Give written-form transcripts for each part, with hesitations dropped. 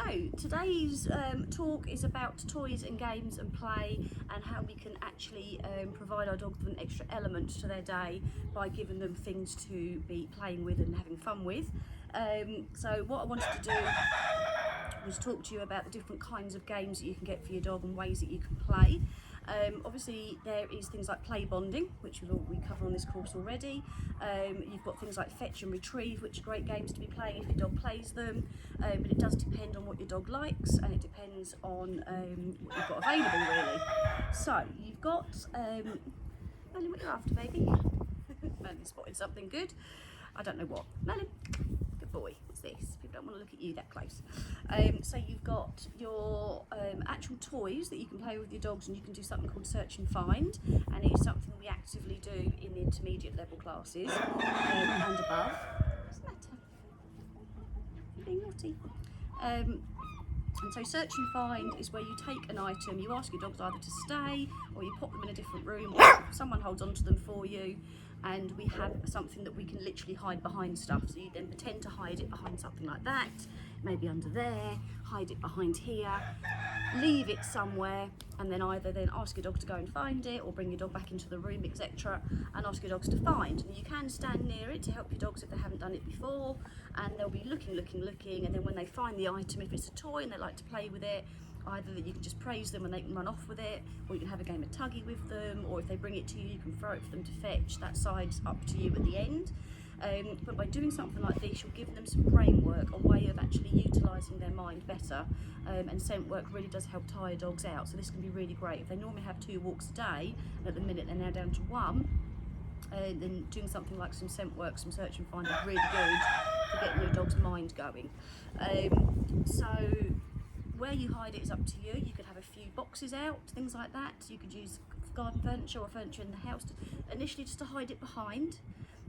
So today's talk is about toys and games and play, and how we can actually provide our dogs with an extra element to their day by giving them things to be playing with and having fun with. So what I wanted to do was talk to you about the different kinds of games that you can get for your dog and ways that you can play. Obviously there is things like play bonding, which we cover on this course already. You've got things like fetch and retrieve, which are great games to be playing if your dog plays them, but it does depend on what your dog likes, and it depends on what you've got available really. So you've got, Merlin, what are you after, baby? Merlin spotted something good. I don't know what. Merlin, good boy. What's this? People don't want to look at you that close. So you've got your actual toys that you can play with your dogs, and you can do something called search and find, and it is something we actively do in the intermediate level classes and above. What's the matter? You're being naughty. And so search and find is where you take an item, you ask your dogs either to stay, or you pop them in a different room, or someone holds onto them for you, and we have something that we can literally hide behind stuff. So you then pretend to hide it behind something like that, maybe under there, hide it behind here, leave it somewhere, and then either then ask your dog to go and find it, or bring your dog back into the room, etc., and ask your dogs to find. And you can stand near it to help your dogs if they haven't done it before, and they'll be looking, and then when they find the item, if it's a toy and they like to play with it, either that you can just praise them and they can run off with it, or you can have a game of tuggy with them, or if they bring it to you, you can throw it for them to fetch. That side's up to you at the end. But by doing something like this, you're giving them some brain work, a way of actually utilising their mind better, and scent work really does help tire dogs out, so this can be really great. If they normally have 2 walks a day, and at the minute they're now down to 1, then doing something like some scent work, some search and find is really good for getting your dog's mind going. So where you hide it is up to you. You could have a few boxes out, things like that. You could use garden furniture or furniture in the house initially just to hide it behind,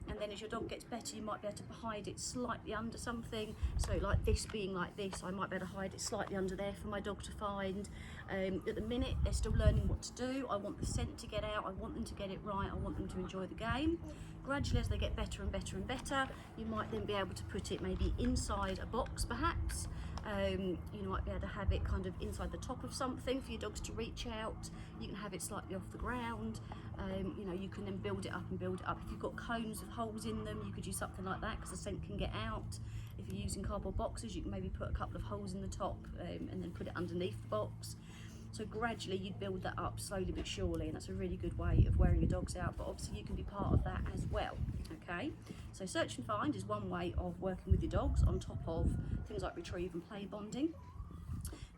and then as your dog gets better, you might be able to hide it slightly under something. So like this being like this, I might be able to hide it slightly under there for my dog to find. At the minute, they're still learning what to do. I want the scent to get out, I want them to get it right, I want them to enjoy the game. Gradually, as they get better and better and better, you might then be able to put it maybe inside a box perhaps. You might be able to have it kind of inside the top of something for your dogs to reach out. You can have it slightly off the ground. You know, you can then build it up and build it up. If you've got cones with holes in them, you could use something like that because the scent can get out. If you're using cardboard boxes, you can maybe put a couple of holes in the top and then put it underneath the box. So gradually you'd build that up slowly but surely, and that's a really good way of wearing your dogs out, but obviously you can be part of that as well. Okay, so search and find is one way of working with your dogs on top of things like retrieve and play bonding.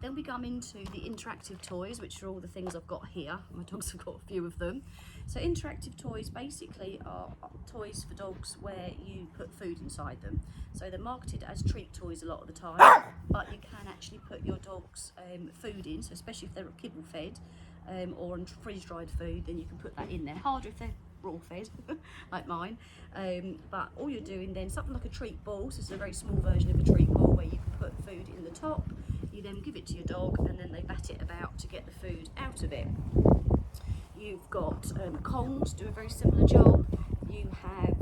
Then we come into the interactive toys, which are all the things I've got here. My dogs have got a few of them. So interactive toys basically are toys for dogs where you put food inside them. So they're marketed as treat toys a lot of the time, but you can actually put your dog's food in, so especially if they're kibble fed or on freeze-dried food, then you can put that in there. Harder if they're raw fed, like mine. But all you're doing then, something like a treat ball, so this is a very small version of a treat ball where you can put food in the top, you then give it to your dog, and then they bat it about to get the food out of it. You've got Kongs do a very similar job. You have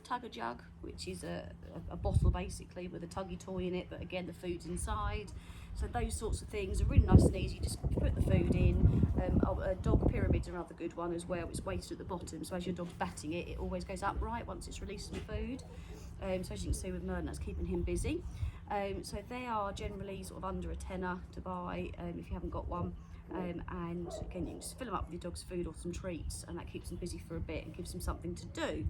Tugger Jug, which is a bottle basically with a tuggy toy in it, but again the food's inside. So those sorts of things are really nice and easy. You just put the food in. Dog pyramids are another good one as well. It's weighted at the bottom, so as your dog's batting it, it always goes upright once it's released some food. So as you can see with Merlin, that's keeping him busy. So they are generally sort of under a tenner to buy if you haven't got one. And again, you can just fill them up with your dog's food or some treats, and that keeps them busy for a bit and gives them something to do.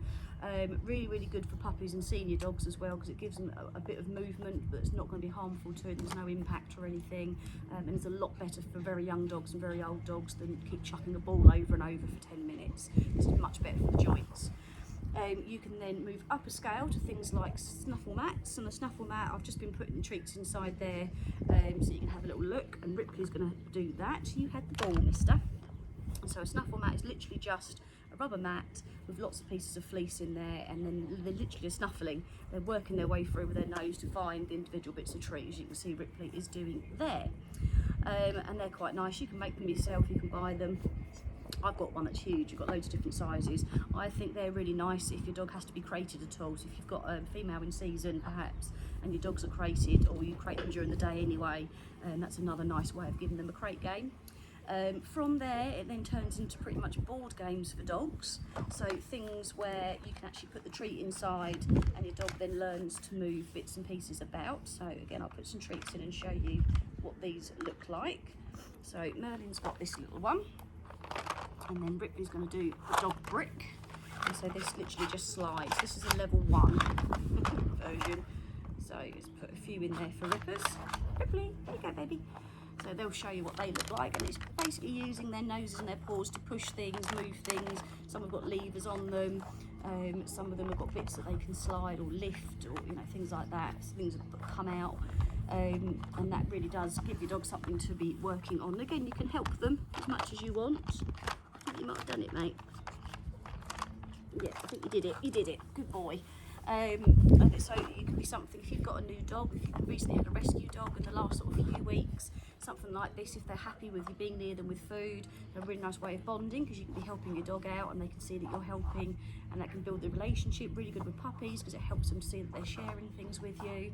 Really good for puppies and senior dogs as well, because it gives them a bit of movement, but it's not going to be harmful to it. There's no impact or anything, and it's a lot better for very young dogs and very old dogs than keep chucking a ball over and over for 10 minutes. It's much better for the joints. You can then move up a scale to things like snuffle mats, and the snuffle mat, I've just been putting treats inside there so you can have a little look, and Ripley's going to do that. You had the ball, mister. So a snuffle mat is literally just a rubber mat with lots of pieces of fleece in there, and then they're literally snuffling. They're working their way through with their nose to find the individual bits of treat, as you can see Ripley is doing there. And they're quite nice. You can make them yourself, you can buy them. I've got one that's huge. You've got loads of different sizes. I think they're really nice if your dog has to be crated at all. So if you've got a female in season perhaps and your dogs are crated, or you crate them during the day anyway, that's another nice way of giving them a crate game. From there it then turns into pretty much board games for dogs, so things where you can actually put the treat inside and your dog then learns to move bits and pieces about. So again, I'll put some treats in and show you what these look like. So Merlin's got this little one, and then Ripley's going to do the dog brick, and so this literally just slides. This is a level 1 version, so just put a few in there for Rippers. Ripley, there you go baby. So they'll show you what they look like, and it's basically using their noses and their paws to push things, move things. Some have got levers on them, some of them have got bits that they can slide or lift, or things like that, things that come out. And that really does give your dog something to be working on. Again, you can help them as much as you want. I think you might have done it, mate. Yeah, I think you did it, good boy. So it could be something, if you've got a new dog, if you've recently had a rescue dog in the last sort of few weeks, something like this, if they're happy with you being near them with food, a really nice way of bonding, because you can be helping your dog out and they can see that you're helping, and that can build the relationship. Really good with puppies because it helps them to see that they're sharing things with you.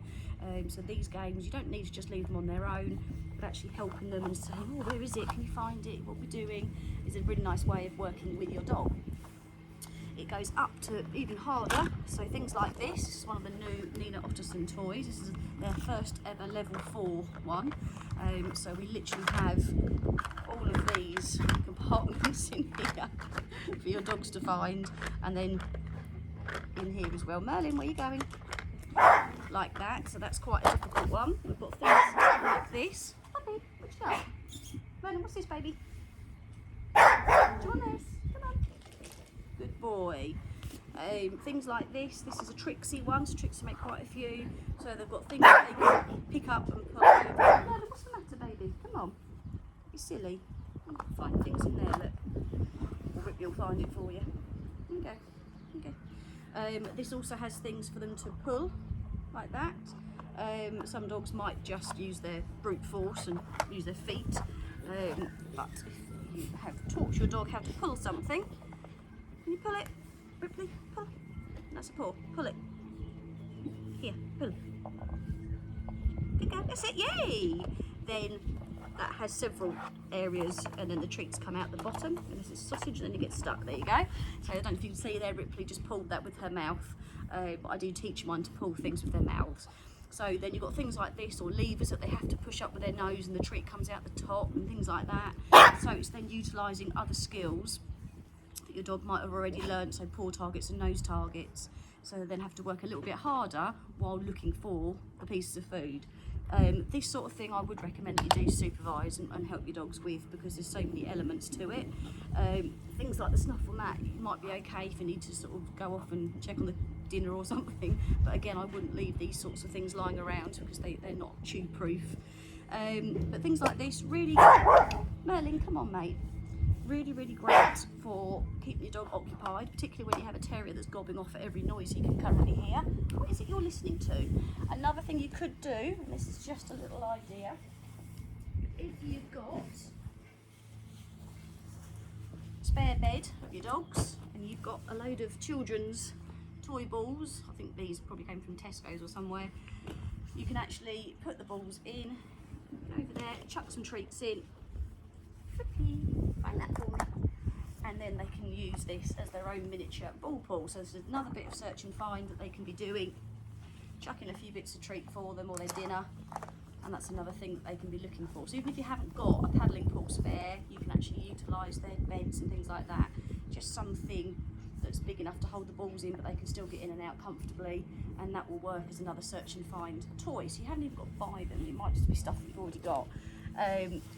So these games, you don't need to just leave them on their own, but actually helping them and saying, oh, where is it, can you find it, what we're doing, is a really nice way of working with your dog. It goes up to even harder, so things like this is one of the new Nina Otterson toys. This is their first ever level 4 one. So we literally have all of these compartments in here for your dogs to find, and then in here as well. Merlin, where are you going? Like that, so that's quite a difficult one. We've got things like this. Puppy, what's that? Merlin, what's this, baby? Do you want this? Come on. Good boy. Things like this. This is a Trixie one, so Trixie make quite a few. So they've got things that they can pick up and put over. Merlin, what's the matter, baby? Come on. You're silly. You can find things in there, look. Or Ripley will find it for you. Okay. Okay. This also has things for them to pull, like that. Some dogs might just use their brute force and use their feet. But if you have taught your dog how to pull something, can you pull it? Ripley, pull. That's a paw. Pull it. Here, pull. Good go. That's it. Yay! Then that has several areas, and then the treats come out the bottom. And this is sausage, and then you get stuck. There you go. So I don't know if you can see there, Ripley just pulled that with her mouth. But I do teach mine to pull things with their mouths. So then you've got things like this, or levers that they have to push up with their nose, and the treat comes out the top, and things like that. So it's then utilising other skills that your dog might have already learned, so paw targets and nose targets. So they then have to work a little bit harder while looking for the pieces of food. This sort of thing I would recommend that you do supervise and help your dogs with, because there's so many elements to it. Things like the snuffle mat, you might be okay if you need to sort of go off and check on the dinner or something, but again, I wouldn't leave these sorts of things lying around because they're not chew proof. But things like this, really, Merlin, come on mate, really great for keeping your dog occupied, particularly when you have a terrier that's gobbing off at every noise he can currently hear. What is it you're listening to? Another thing you could do, and this is just a little idea, if you've got a spare bed of your dogs and you've got a load of children's toy balls, I think these probably came from Tesco's or somewhere, you can actually put the balls in over there, chuck some treats in, find that for me, and then they can use this as their own miniature ball pool. So this is another bit of search and find that they can be doing, chucking a few bits of treat for them or their dinner, and that's another thing that they can be looking for. So even if you haven't got a paddling pool spare, you can actually utilise their beds and things like that, just something that's big enough to hold the balls in, but they can still get in and out comfortably, and that will work as another search and find toy. So you haven't even got to buy them, it might just be stuff that you've already got.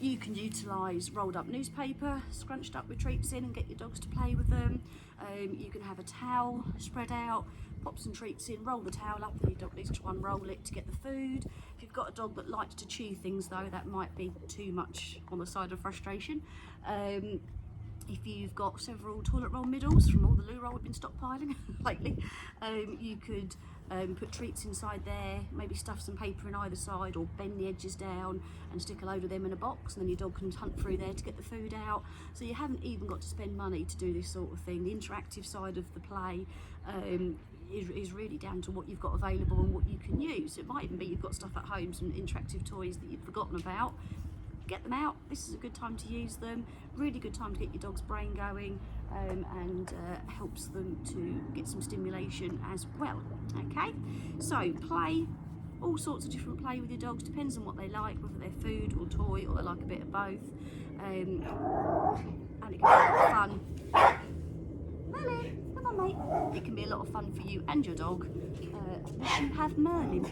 You can utilise rolled up newspaper, scrunched up with treats in, and get your dogs to play with them. You can have a towel spread out, pop some treats in, roll the towel up, and your dog needs to unroll it to get the food. If you've got a dog that likes to chew things though, that might be too much on the side of frustration. If you've got several toilet roll middles from all the loo roll we've been stockpiling lately, you could put treats inside there, maybe stuff some paper in either side, or bend the edges down and stick a load of them in a box, and then your dog can hunt through there to get the food out. So you haven't even got to spend money to do this sort of thing. The interactive side of the play is really down to what you've got available and what you can use. It might even be you've got stuff at home, some interactive toys that you've forgotten about. Get them out. This is a good time to use them. Really good time to get your dog's brain going, and helps them to get some stimulation as well. Okay, so play, all sorts of different play with your dogs, depends on what they like, whether they're food or toy, or they like a bit of both, and it can be a lot of fun. Merlin, come on mate. It can be a lot of fun for you and your dog as you have Merlin.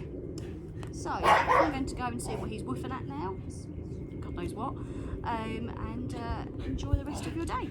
So I'm going to go and see what he's woofing at now, God knows what, and enjoy the rest of your day.